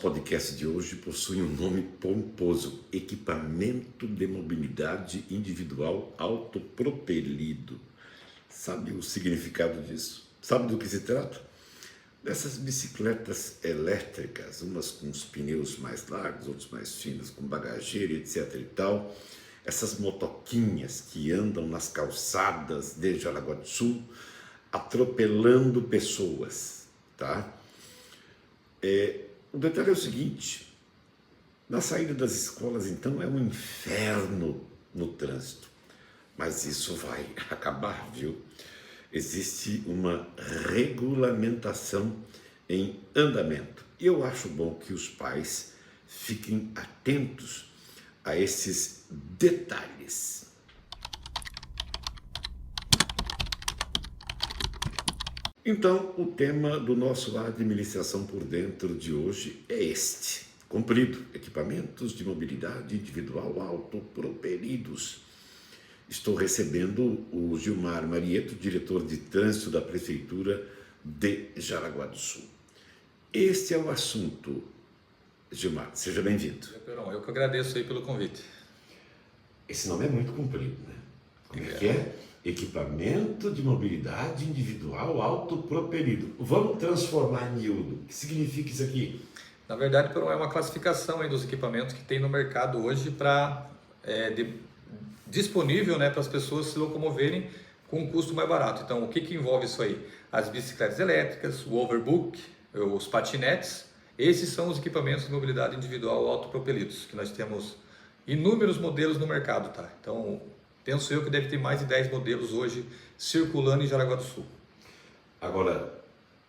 podcast de hoje possui um nome pomposo: Equipamento de Mobilidade Individual Autopropelido. Sabe o significado disso? Sabe do que se trata? Dessas bicicletas elétricas, umas com os pneus mais largos, outros mais finos, com bagageiro, etc e tal. Essas motoquinhas que andam nas calçadas de Jaraguá do Sul, atropelando pessoas, tá? O detalhe é o seguinte: na saída das escolas, então, é um inferno no trânsito. Mas isso vai acabar, viu? Existe uma regulamentação em andamento. E eu acho bom que os pais fiquem atentos a esses detalhes. Então, o tema do nosso Administração por Dentro de hoje é este: comprido, equipamentos de mobilidade individual autopropelidos. Estou recebendo o Gilmar Marieto, diretor de trânsito da Prefeitura de Jaraguá do Sul. Este é o assunto. Gilmar, seja bem-vindo. Eu que agradeço aí pelo convite. Esse nome é muito comprido, né? Como é que é? Equipamento de mobilidade individual autopropelido. Vamos transformar em miúdo. O que significa isso aqui? Na verdade, é uma classificação aí dos equipamentos que tem no mercado hoje disponível, né, para as pessoas se locomoverem com um custo mais barato. Então, o que envolve isso aí? As bicicletas elétricas, o overbook, os patinetes. Esses são os equipamentos de mobilidade individual autopropelidos, que nós temos inúmeros modelos no mercado, tá? Então, penso eu que deve ter mais de 10 modelos hoje circulando em Jaraguá do Sul. Agora,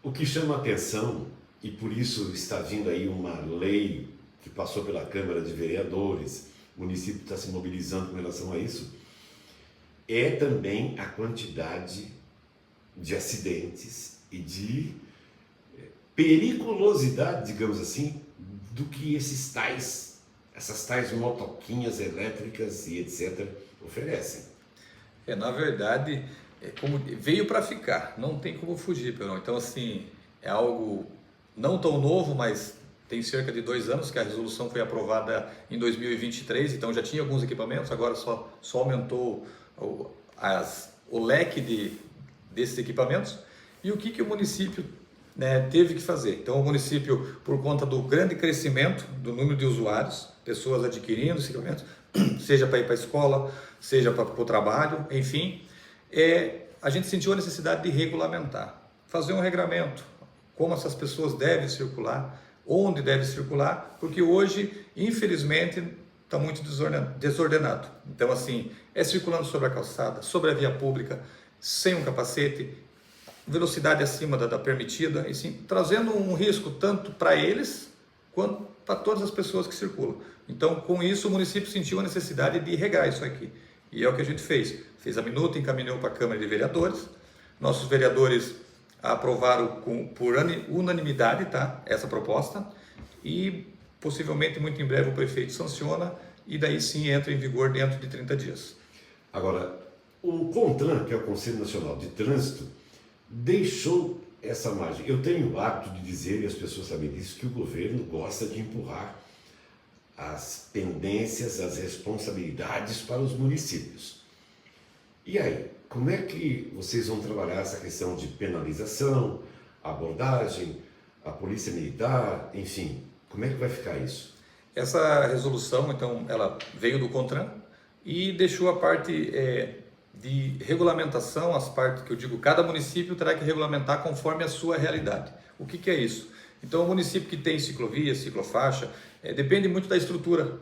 o que chama a atenção, e por isso está vindo aí uma lei que passou pela Câmara de Vereadores, o município está se mobilizando com relação a isso, é também a quantidade de acidentes e de periculosidade, digamos assim, do que essas tais motoquinhas elétricas e etc. oferecem. Na verdade, como veio para ficar, não tem como fugir, Perão. Então, assim, é algo não tão novo, mas tem cerca de 2 anos que a resolução foi aprovada em 2023, então já tinha alguns equipamentos, agora só aumentou o leque desses equipamentos. E o que o município, né, teve que fazer? Então, o município, por conta do grande crescimento do número de usuários, pessoas adquirindo esses equipamentos, seja para ir para a escola, seja para o trabalho, enfim, a gente sentiu a necessidade de regulamentar, fazer um regramento, como essas pessoas devem circular, onde devem circular, porque hoje, infelizmente, está muito desordenado. Então, assim, circulando sobre a calçada, sobre a via pública, sem um capacete, velocidade acima da permitida, e sim, trazendo um risco tanto para eles quanto para todas as pessoas que circulam. Então, com isso, o município sentiu a necessidade de regrar isso aqui. E é o que a gente fez. Fez a minuta, encaminhou para a Câmara de Vereadores. Nossos vereadores aprovaram por unanimidade, tá, essa proposta, e possivelmente muito em breve o prefeito sanciona e daí sim entra em vigor dentro de 30 dias. Agora, o CONTRAN, que é o Conselho Nacional de Trânsito, deixou essa margem. Eu tenho o hábito de dizer, e as pessoas sabem disso, que o governo gosta de empurrar as pendências, as responsabilidades para os municípios. E aí, como é que vocês vão trabalhar essa questão de penalização, abordagem, a polícia militar, enfim, como é que vai ficar isso? Essa resolução, então, ela veio do CONTRAN e deixou a parte de regulamentação, as partes que eu digo, cada município terá que regulamentar conforme a sua realidade. O que é isso? Então, o município que tem ciclovia, ciclofaixa, depende muito da estrutura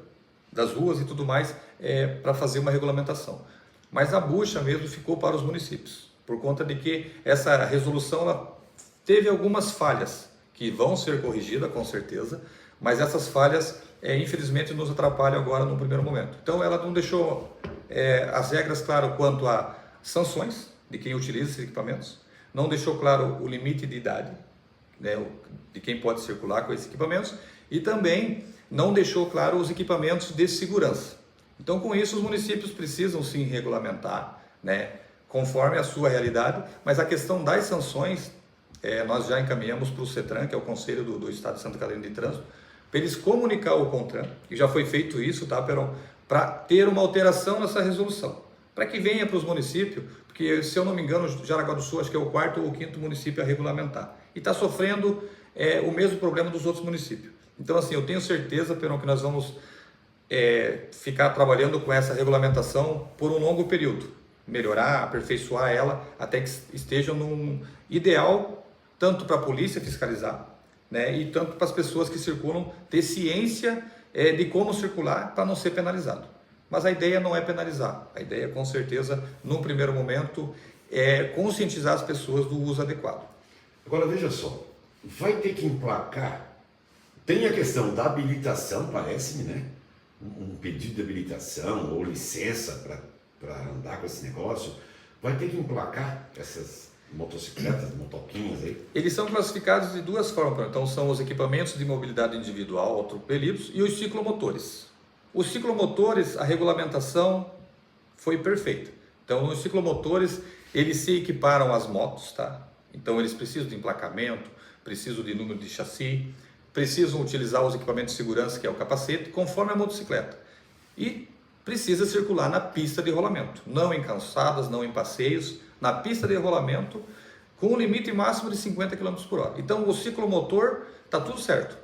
das ruas e tudo mais para fazer uma regulamentação. Mas a bucha mesmo ficou para os municípios, por conta de que essa resolução ela teve algumas falhas que vão ser corrigidas, com certeza, mas essas falhas, infelizmente, nos atrapalham agora no primeiro momento. Então, ela não deixou as regras claras quanto a sanções de quem utiliza esses equipamentos, não deixou claro o limite de idade, né, de quem pode circular com esses equipamentos, e também não deixou claro os equipamentos de segurança. Então, com isso, os municípios precisam sim regulamentar, né, conforme a sua realidade, mas a questão das sanções, nós já encaminhamos para o CETRAN, que é o Conselho do Estado de Santa Catarina de Trânsito, para eles comunicar ao CONTRAN, e já foi feito isso, tá, Peron? Para ter uma alteração nessa resolução, para que venha para os municípios, porque se eu não me engano, Jaraguá do Sul acho que é o 4º ou 5º município a regulamentar, e está sofrendo o mesmo problema dos outros municípios. Então assim, eu tenho certeza, Peron, que nós vamos ficar trabalhando com essa regulamentação por um longo período, melhorar, aperfeiçoar ela, até que esteja num ideal, tanto para a polícia fiscalizar, né, e tanto para as pessoas que circulam ter ciência de como circular para não ser penalizado. Mas a ideia não é penalizar, a ideia com certeza, num primeiro momento, é conscientizar as pessoas do uso adequado. Agora veja só, vai ter que emplacar, tem a questão da habilitação, parece-me, né? Um pedido de habilitação ou licença para andar com esse negócio, vai ter que emplacar essas motocicletas, motoquinhas aí? Eles são classificados de duas formas, então são os equipamentos de mobilidade individual autopropelidos e os ciclomotores. Os ciclomotores, a regulamentação foi perfeita. Então, nos ciclomotores, eles se equiparam às motos, tá? Então, eles precisam de emplacamento, precisam de número de chassi, precisam utilizar os equipamentos de segurança, que é o capacete, conforme a motocicleta. E precisa circular na pista de rolamento, não em calçadas, não em passeios, na pista de rolamento, com um limite máximo de 50 km por hora. Então, o ciclomotor está tudo certo.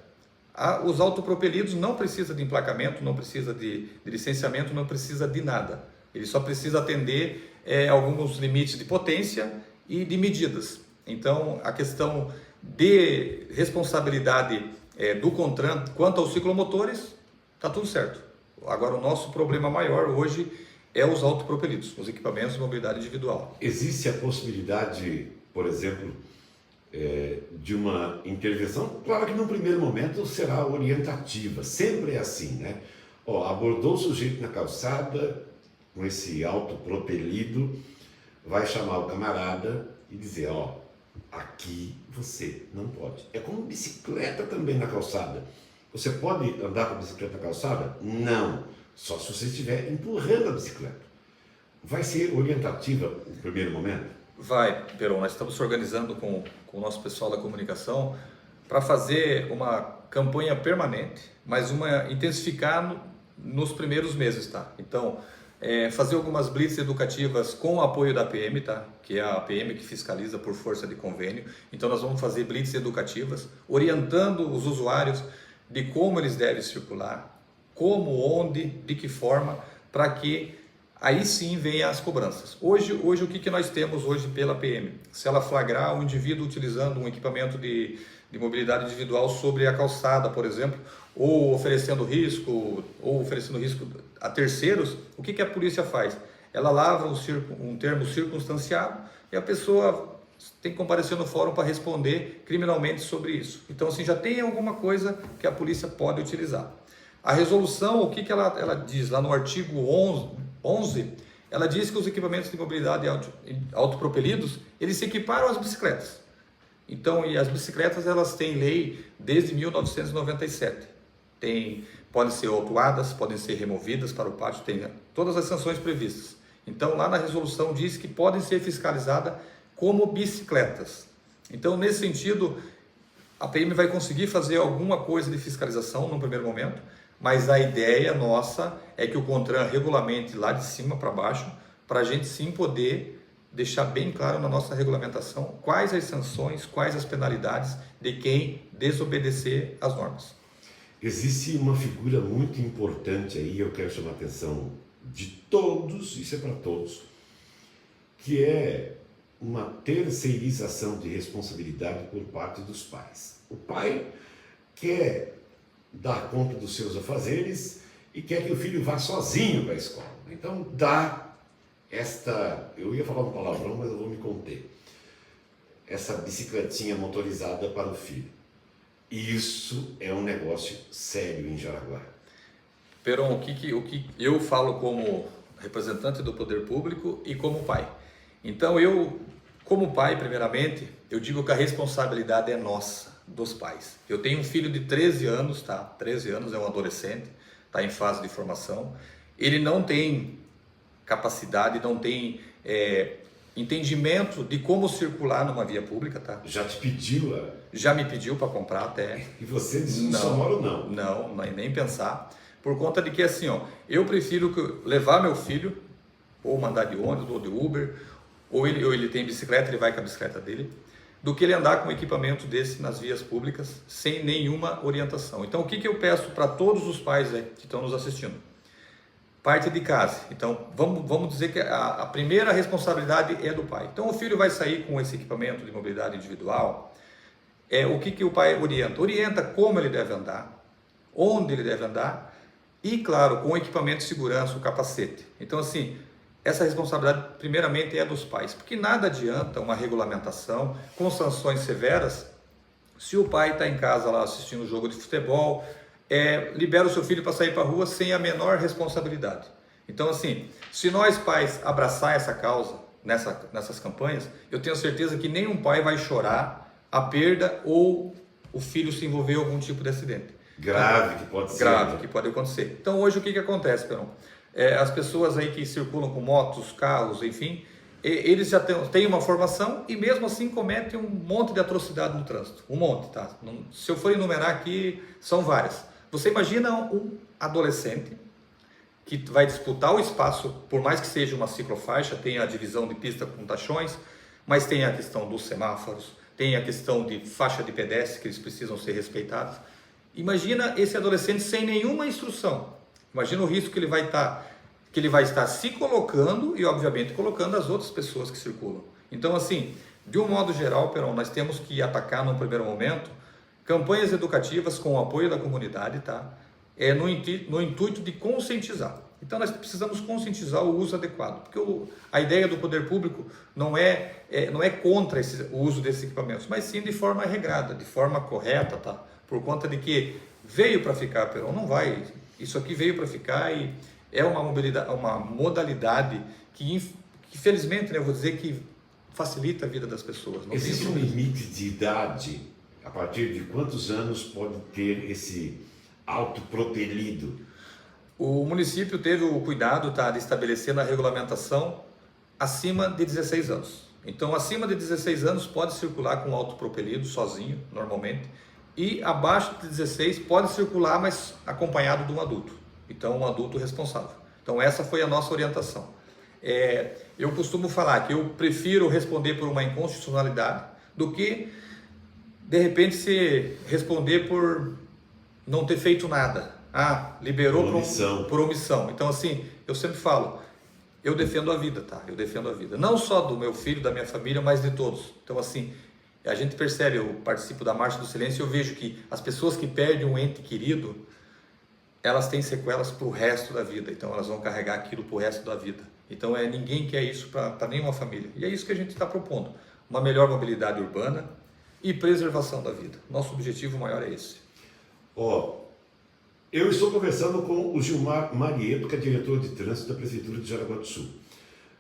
Os autopropelidos não precisa de emplacamento, não precisa de licenciamento, não precisa de nada. Ele só precisa atender alguns limites de potência e de medidas. Então, a questão de responsabilidade do CONTRAN quanto aos ciclomotores, está tudo certo. Agora, o nosso problema maior hoje é os autopropelidos, os equipamentos de mobilidade individual. Existe a possibilidade, por exemplo, de uma intervenção? Claro que no primeiro momento será orientativa, sempre é assim, né? Abordou o sujeito na calçada com esse autopropelido, vai chamar o camarada e dizer, aqui você não pode. É como bicicleta também na calçada. Você pode andar com a bicicleta na calçada? Não, só se você estiver empurrando a bicicleta. Vai ser orientativa no primeiro momento? Vai, Peron, nós estamos se organizando com o nosso pessoal da comunicação para fazer uma campanha permanente, mas intensificar nos primeiros meses, tá? Então, fazer algumas blitz educativas com o apoio da PM, tá? Que é a PM que fiscaliza por força de convênio. Então, nós vamos fazer blitz educativas, orientando os usuários de como eles devem circular, como, onde, de que forma, para que aí sim vem as cobranças. Hoje o que nós temos hoje pela PM? Se ela flagrar um indivíduo utilizando um equipamento de mobilidade individual sobre a calçada, por exemplo, ou oferecendo risco a terceiros, o que a polícia faz? Ela lavra um termo circunstanciado e a pessoa tem que comparecer no fórum para responder criminalmente sobre isso. Então, assim, já tem alguma coisa que a polícia pode utilizar. A resolução, o que ela diz lá no artigo 11, ela diz que os equipamentos de mobilidade autopropelidos, eles se equiparam às bicicletas. Então, e as bicicletas, elas têm lei desde 1997. Podem ser autuadas, podem ser removidas para o pátio, tem todas as sanções previstas. Então, lá na resolução diz que podem ser fiscalizadas como bicicletas. Então, nesse sentido, a PM vai conseguir fazer alguma coisa de fiscalização no primeiro momento, mas a ideia nossa é que o CONTRAN regulamente lá de cima para baixo, para a gente sim poder deixar bem claro na nossa regulamentação quais as sanções, quais as penalidades de quem desobedecer às normas. Existe uma figura muito importante aí, eu quero chamar a atenção de todos, isso é para todos, que é uma terceirização de responsabilidade por parte dos pais. O pai quer dar conta dos seus afazeres e quer que o filho vá sozinho para a escola. Então dá eu ia falar um palavrão, mas eu vou me conter, essa bicicletinha motorizada para o filho. Isso é um negócio sério em Jaraguá. Peron, o que eu falo como representante do poder público e como pai. Então eu, como pai, primeiramente, eu digo que a responsabilidade é nossa, dos pais. Eu tenho um filho de 13 anos, tá? 13 anos, é um adolescente, está em fase de formação. Ele não tem capacidade, não tem entendimento de como circular numa via pública, tá? Já te pediu, Já me pediu para comprar até. e você disse não, só moro não. Não, nem pensar. Por conta de que assim, ó, eu prefiro levar meu filho, ou mandar de ônibus, ou de Uber, ou ele tem bicicleta, ele vai com a bicicleta dele, do que ele andar com um equipamento desse nas vias públicas sem nenhuma orientação. Então, o que eu peço para todos os pais que estão nos assistindo? Parte de casa. Então, vamos dizer que a primeira responsabilidade é do pai. Então, o filho vai sair com esse equipamento de mobilidade individual. O que o pai orienta? Orienta como ele deve andar, onde ele deve andar e, claro, com o equipamento de segurança, o capacete. Então, assim, essa responsabilidade primeiramente é dos pais, porque nada adianta uma regulamentação com sanções severas se o pai está em casa lá assistindo um jogo de futebol, libera o seu filho para sair para a rua sem a menor responsabilidade. Então, assim, se nós pais abraçar essa causa nessas campanhas, eu tenho certeza que nenhum pai vai chorar a perda ou o filho se envolver em algum tipo de acidente. Grave que pode ser. Grave que pode acontecer. Então, hoje o que acontece, Perão? As pessoas aí que circulam com motos, carros, enfim, eles já têm uma formação e mesmo assim cometem um monte de atrocidade no trânsito. Um monte, tá? Se eu for enumerar aqui, são várias. Você imagina um adolescente que vai disputar o espaço, por mais que seja uma ciclofaixa, tem a divisão de pista com tachões, mas tem a questão dos semáforos, tem a questão de faixa de pedestre, que eles precisam ser respeitados. Imagina esse adolescente sem nenhuma instrução. Imagina o risco que ele vai estar se colocando e, obviamente, colocando as outras pessoas que circulam. Então, assim, de um modo geral, Perão, nós temos que atacar num primeiro momento campanhas educativas com o apoio da comunidade, tá? No intuito de conscientizar. Então, nós precisamos conscientizar o uso adequado, porque a ideia do poder público não é contra o uso desses equipamentos, mas sim de forma regrada, de forma correta, tá? Por conta de que veio para ficar, Perão, não vai. Isso aqui veio para ficar e é uma modalidade que felizmente, né, eu vou dizer que facilita a vida das pessoas. Não existe um limite de idade? A partir de quantos anos pode ter esse autopropelido? O município teve o cuidado, tá, de estabelecer na regulamentação acima de 16 anos. Então, acima de 16 anos pode circular com autopropelido, sozinho, normalmente. E abaixo de 16 pode circular, mas acompanhado de um adulto. Então, um adulto responsável. Então, essa foi a nossa orientação. Eu costumo falar que eu prefiro responder por uma inconstitucionalidade do que, de repente, se responder por não ter feito nada. Liberou por omissão. Então, assim, eu sempre falo, eu defendo a vida, tá? Eu defendo a vida. Não só do meu filho, da minha família, mas de todos. Então, assim, a gente percebe, eu participo da Marcha do Silêncio e eu vejo que as pessoas que perdem um ente querido, elas têm sequelas para o resto da vida. Então, elas vão carregar aquilo para o resto da vida. Então, ninguém quer isso para nenhuma família. E é isso que a gente está propondo. Uma melhor mobilidade urbana e preservação da vida. Nosso objetivo maior é esse. Eu estou conversando com o Gilmar Marieto, que é diretor de trânsito da Prefeitura de Jaraguá do Sul.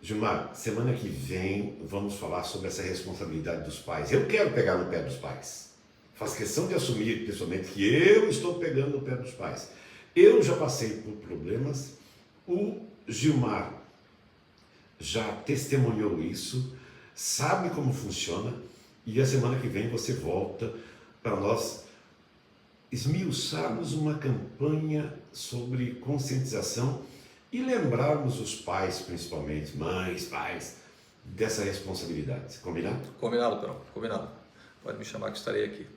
Gilmar, semana que vem vamos falar sobre essa responsabilidade dos pais. Eu quero pegar no pé dos pais. Faço questão de assumir pessoalmente que eu estou pegando no pé dos pais. Eu já passei por problemas, o Gilmar já testemunhou isso, sabe como funciona e a semana que vem você volta para nós esmiuçarmos uma campanha sobre conscientização e lembrarmos os pais, principalmente, mães, pais, dessa responsabilidade. Combinado? Combinado, Perão. Combinado. Pode me chamar que estarei aqui.